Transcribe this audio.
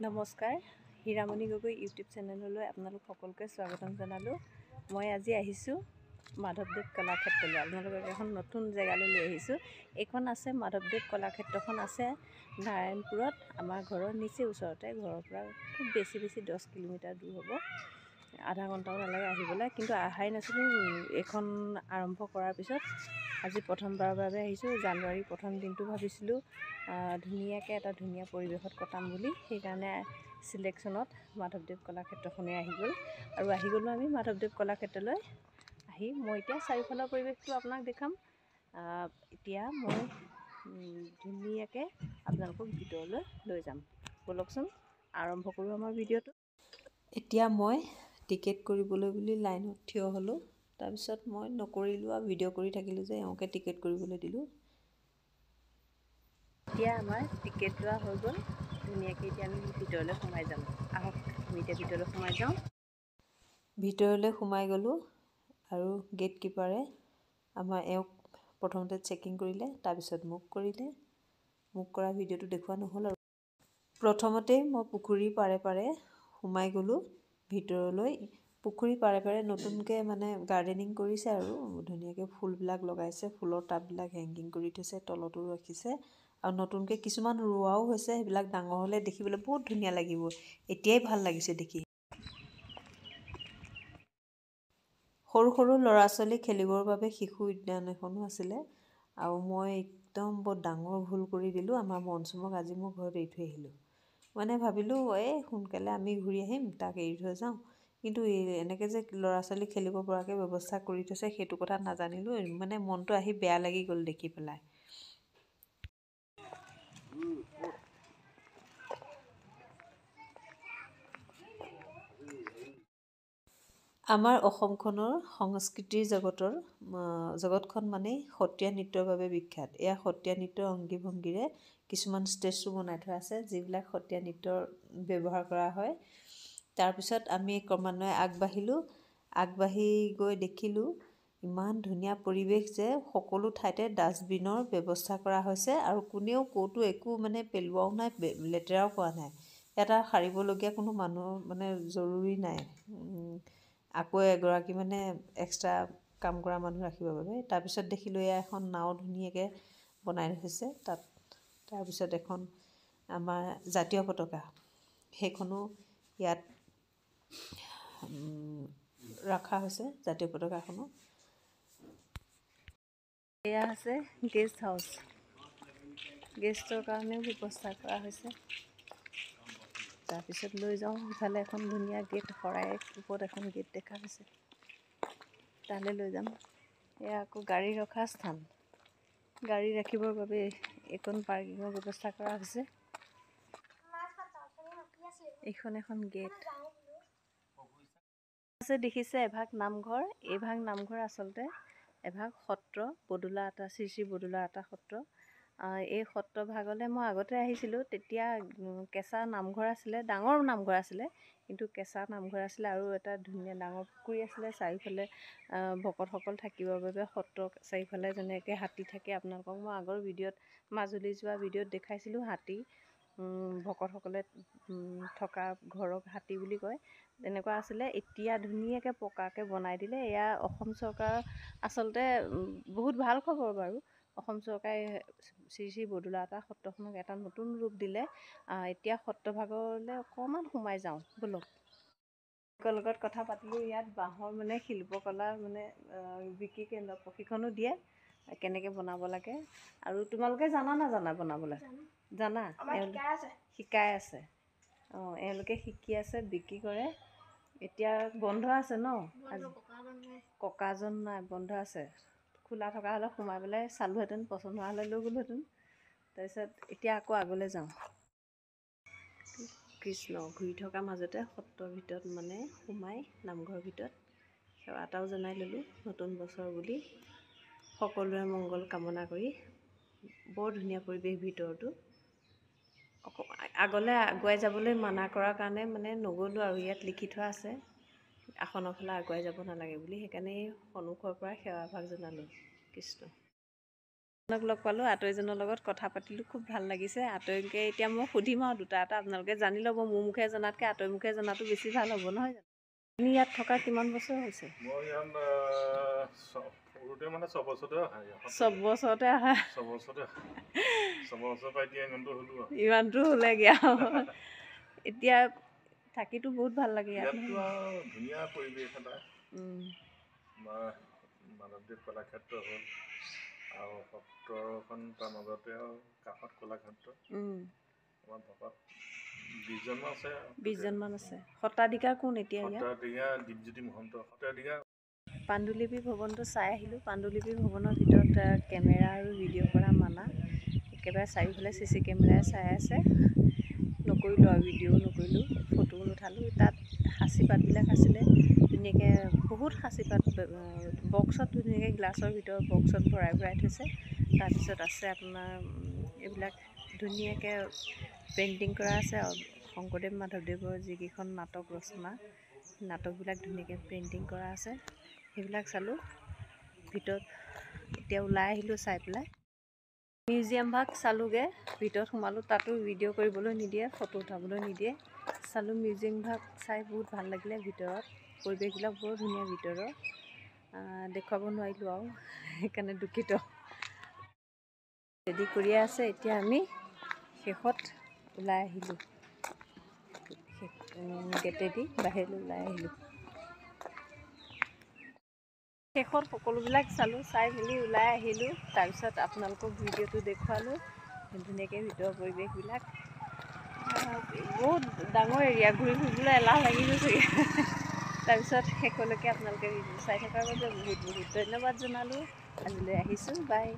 নমস্কাৰ, হীৰামণি গগৈ ইউটিউব চেনেললৈ আপোনালোক সকলোকে স্বাগতম জনালোঁ। মই আজি আহিছোঁ মাধৱদেৱ কলাক্ষেত্ৰলৈ। আপোনালোকক এখন নতুন জেগালৈ লৈ আহিছোঁ। এইখন আছে মাধৱদেৱ কলাক্ষেত্ৰখন আছে নাৰায়ণপুৰত, আমাৰ ঘৰৰ নিচেই ওচৰতে। ঘৰৰ পৰা খুব বেছি 10 কিলোমিটাৰ দূৰ হ'ব, আধা ঘণ্টাও নালাগে আহিবলৈ। কিন্তু অহাই নাছিলোঁ। এইখন আৰম্ভ কৰাৰ পিছত আজি প্ৰথমবাৰৰ বাবে আহিছোঁ। জানুৱাৰী প্ৰথম দিনটো ভাবিছিলোঁ ধুনীয়াকৈ এটা ধুনীয়া পৰিৱেশত কটাম বুলি, সেইকাৰণে চিলেকশ্যনত মাধৱদেৱ কলাক্ষেত্ৰখনেই আহি গ'ল। আৰু আহি গ'লোঁ আমি মাধৱদেৱ কলাক্ষেত্ৰলৈ। আহি মই এতিয়া চাৰিওফালৰ পৰিৱেশটো আপোনাক দেখাম। এতিয়া মই ধুনীয়াকৈ আপোনালোকক ভিতৰলৈ লৈ যাম। ব'লকচোন আৰম্ভ কৰোঁ আমাৰ ভিডিঅ'টো। এতিয়া মই টিকেট কৰিবলৈ বুলি লাইনত থিয় হ'লোঁ। তাৰপিছত মই নকৰিলোঁ আৰু ভিডিঅ' কৰি থাকিলোঁ যে এওঁকে টিকেট কৰিবলৈ দিলোঁ। এতিয়া আমাৰ টিকেট লোৱা হৈ গ'ল। ধুনীয়াকৈ এতিয়া আমি ভিতৰলৈ সোমাই যাম। আহক আমি এতিয়া ভিতৰলৈ সোমাই যাওঁ। ভিতৰলৈ সোমাই গ'লোঁ আৰু গেট কিপাৰে এওঁক প্ৰথমতে চেকিং কৰিলে, তাৰপিছত মোক কৰিলে। মোক কৰা ভিডিঅ'টো দেখুওৱা নহ'ল আৰু। প্ৰথমতেই মই পুখুৰীৰ পাৰে পাৰে সোমাই গ'লোঁ ভিতৰলৈ। পুখুৰীৰ পাৰে পাৰে নতুনকৈ গাৰ্ডেনিং কৰিছে আৰু ধুনীয়াকৈ ফুলবিলাক লগাইছে, ফুলৰ টাববিলাক হেংগিং কৰি থৈছে, তলতো ৰাখিছে আৰু নতুনকৈ কিছুমান ৰোৱাও হৈছে। সেইবিলাক ডাঙৰ হ'লে দেখিবলৈ বহুত ধুনীয়া লাগিব। এতিয়াই ভাল লাগিছে দেখি। সৰু সৰু ল'ৰা ছোৱালী খেলিবৰ বাবে শিশু উদ্যান এখনো আছিলে। আৰু মই একদম বৰ ডাঙৰ ভুল কৰি দিলোঁ। আমাৰ মনচুমক আজি মই ঘৰত এৰি থৈ আহিলোঁ। ভাবিলোঁ সোনকালে আমি ঘূৰি আহিম, তাক এৰি থৈ যাওঁ। কিন্তু এনেকৈ যে ল'ৰা ছোৱালী খেলিব পৰাকৈ ব্যৱস্থা কৰি থৈছে সেইটো কথা নাজানিলোঁ। মনটো আহি বেয়া লাগি গ'ল দেখি পেলাই। আমাৰ অসমখনৰ সংস্কৃতিৰ জগতখন সত্ৰীয়া নৃত্যৰ বাবে বিখ্যাত। এয়া সত্ৰীয়া নৃত্যৰ অংগী ভংগীৰে কিছুমান ষ্টেচু বনাই থোৱা আছে, যিবিলাক সত্ৰীয়া নৃত্যৰ ব্যৱহাৰ কৰা হয়। তাৰপিছত আমি ক্ৰমান্বয়ে আগবাঢ়ি গৈ দেখিলোঁ ইমান ধুনীয়া পৰিৱেশ যে সকলো ঠাইতে ডাষ্টবিনৰ ব্যৱস্থা কৰা হৈছে আৰু কোনেও ক'তো একো পেলোৱাও নাই, লেতেৰাও কৰা নাই। এটা সাৰিবলগীয়া কোনো মানুহ জৰুৰী নাই। আকৌ এগৰাকী এক্সট্ৰা কাম কৰা মানুহ ৰাখিবৰ বাবে। তাৰপিছত দেখিলোঁ এয়া এখন নাও ধুনীয়াকৈ বনাই থৈছে তাত। তাৰপিছত এখন আমাৰ জাতীয় পতাকা, সেইখনো ইয়াত ৰখা হৈছে, জাতীয় পতাকাখনো। এয়া আছে গেষ্ট হাউচ, গেষ্টৰ কাৰণেও ব্যৱস্থা কৰা হৈছে। তাৰপিছত লৈ যাওঁ, ইফালে এখন ধুনীয়া গেট, শৰাইৰ ওপৰত এখন গেট দেখা হৈছে, তালৈ লৈ যাম। এয়া আকৌ গাড়ী ৰখা স্থান, গাড়ী ৰাখিবৰ বাবে এইখন পাৰ্কিঙৰ ব্যৱস্থা কৰা হৈছে। এইখন এখন গেট আছে, দেখিছে এভাগ নামঘৰ। এইভাগ নামঘৰ আচলতে এভাগ সত্ৰ, বদুলা আটা, শ্ৰী শ্ৰী বদুলা আটা সত্ৰ। এই সত্ৰভাগলৈ মই আগতে আহিছিলোঁ। তেতিয়া কেঁচা নামঘৰ আছিলে, ডাঙৰ নামঘৰ আছিলে, কিন্তু কেঁচা নামঘৰ আছিলে আৰু এটা ধুনীয়া ডাঙৰ পুখুৰী আছিলে। চাৰিওফালে ভকতসকল থাকিবৰ বাবে সত্ৰৰ চাৰিওফালে যেনেকৈ হাতী থাকে, আপোনালোকক মই আগৰ ভিডিঅ'ত মাজুলী যোৱা ভিডিঅ'ত দেখাইছিলোঁ। হাতী, ভকতসকলে থকা ঘৰক হাতী বুলি কয়, তেনেকুৱা আছিলে। এতিয়া ধুনীয়াকৈ পকাকৈ বনাই দিলে। এয়া অসম চৰকাৰৰ আচলতে বহুত ভাল খবৰ বাৰু। অসম চৰকাৰে শ্ৰী শ্ৰী বদুলা আটা সত্ৰখনক এটা নতুন ৰূপ দিলে। এতিয়া সত্ৰভাগলৈ অকণমান সোমাই যাওঁ, ব'লক। তেওঁলোকৰ লগত কথা পাতিলোঁ। ইয়াত বাঁহৰ শিল্পকলা বিক্ৰী কেন্দ্ৰ, প্ৰশিক্ষণো দিয়ে কেনেকৈ বনাব লাগে। আৰু তোমালোকে জানা নাজানা বনাবলৈ? জানা? শিকাই আছে। এওঁলোকে শিকি আছে, বিক্ৰী কৰে। এতিয়া বন্ধ আছে ন? ককাজন নাই, বন্ধ আছে। খোলা থকা হ'লে সোমাই পেলাই চালোহেঁতেন, পচন্দ হোৱা হ'লে লৈ গ'লোহেঁতেন। তাৰপিছত এতিয়া আকৌ আগলৈ যাওঁ। কৃষ্ণ ঘূৰি থকাৰ মাজতে সত্ৰৰ ভিতৰত সোমাই নামঘৰৰ ভিতৰত সেৱা এটাও জনাই ল'লোঁ, নতুন বছৰ বুলি। সকলোৰে মংগল কামনা কৰি। বৰ ধুনীয়া পৰিৱেশ ভিতৰতো। আগলৈ আগুৱাই যাবলৈ মানা কৰাৰ কাৰণে নগ'লোঁ আৰু। ইয়াত লিখি থোৱা আছে আসনৰ ফালে আগুৱাই যাব নালাগে বুলি। সেইকাৰণে সন্মুখৰ পৰা সেৱা ভাগ জনালোঁ। কৃষ্ণ। লগ পালোঁ, আতৰিজনৰ লগত কথা পাতিলোঁ, খুব ভাল লাগিছে। আতৰিকে এতিয়া মই সুধিম আৰু দুটা এটা, আপোনালোকে জানি ল'ব। মোৰ মুখে জনাতকৈ আতৰি মুখে জনাটো বেছি ভাল হ'ব, নহয় জানো? আপুনি ইয়াত থকা কিমান বছৰ হৈছে? মই ইয়াত সৰুতে মানে 6 বছৰতে অহা। 6 বছৰতে অহা। 6 বছৰতে 6 বছৰ পৰা এতিয়া ইমানটো হ'লো আৰু। ইমানটো হ'লেগৈ আৰু। এতিয়া থাকিতো বহুত ভাল লাগে ইয়াত। ইয়াততো আৰু ধুনীয়া পৰিৱেশ এটা। আমাৰ মাধৱদেৱ কলাক্ষেত্ৰ হ'ল আৰু সত্ৰখন তাৰ মাজতে আৰু কাষত কলাক্ষেত্ৰ। আমাৰ ভকত 20জনমান আছে। 20জনমান আছে। সত্ৰাধিকাৰ কোন এতিয়া ইয়াত? সত্ৰাধিকাৰ দীপজ্যোতি মহন্ত। সত্ৰাধিকাৰ পাণ্ডুলিপি ভৱনটো চাই আহিলোঁ। পাণ্ডুলিপি ভৱনৰ ভিতৰত কেমেৰা আৰু ভিডিঅ' কৰা মানা। একেবাৰে চাৰিওফালে CC কেমেৰাই চাই আছে। নকৰিলোঁ আৰু ভিডিঅ'ও নকৰিলোঁ, ফটোও নুঠালোঁ। তাত সাঁচিপাতবিলাক আছিলে ধুনীয়াকৈ, বহুত সাঁচিপাত বক্সত, ধুনীয়াকৈ গ্লাছৰ ভিতৰত বক্সত ভৰাই ভৰাই থৈছে। তাৰপিছত আছে আপোনাৰ এইবিলাক ধুনীয়াকৈ পেইণ্টিং কৰা আছে। শংকৰদেৱ মাধৱদেৱৰ যিকেইখন নাটক ৰচনা, নাটকবিলাক ধুনীয়াকৈ পেইণ্টিং কৰা আছে। সেইবিলাক চালোঁ ভিতৰত। এতিয়া ওলাই আহিলোঁ চাই পেলাই। মিউজিয়াম ভাগ চালোঁগৈ, ভিতৰত সোমালোঁ। তাতো ভিডিঅ' কৰিবলৈ নিদিয়ে, ফটো উঠাবলৈ নিদিয়ে। চালোঁ মিউজিয়াম ভাগ, চাই বহুত ভাল লাগিলে। ভিতৰত পৰিৱেশবিলাক বৰ ধুনীয়া ভিতৰৰ। দেখুৱাব নোৱাৰিলোঁ আৰু, সেইকাৰণে দুখিত। ৰেডি কৰিয়ে আছে। এতিয়া আমি শেষত ওলাই আহিলোঁ, গেটেদি বাহিৰলৈ ওলাই আহিলোঁ। শেষত সকলোবিলাক চালোঁ, চাই মেলি ওলাই আহিলোঁ। তাৰপিছত আপোনালোকক ভিডিঅ'টো দেখুৱালোঁ, ধুনীয়াকৈ ভিতৰৰ পৰিৱেশবিলাক। বহুত ডাঙৰ এৰিয়া, ঘূৰি ফুৰিবলৈ এলাহ লাগি গৈছেগৈ। তাৰপিছত শেষলৈকে আপোনালোকে ভিডিঅ' চাই থকাৰ বাবে বহুত বহুত ধন্যবাদ জনালোঁ। আজিলৈ আহিছোঁ, বাই।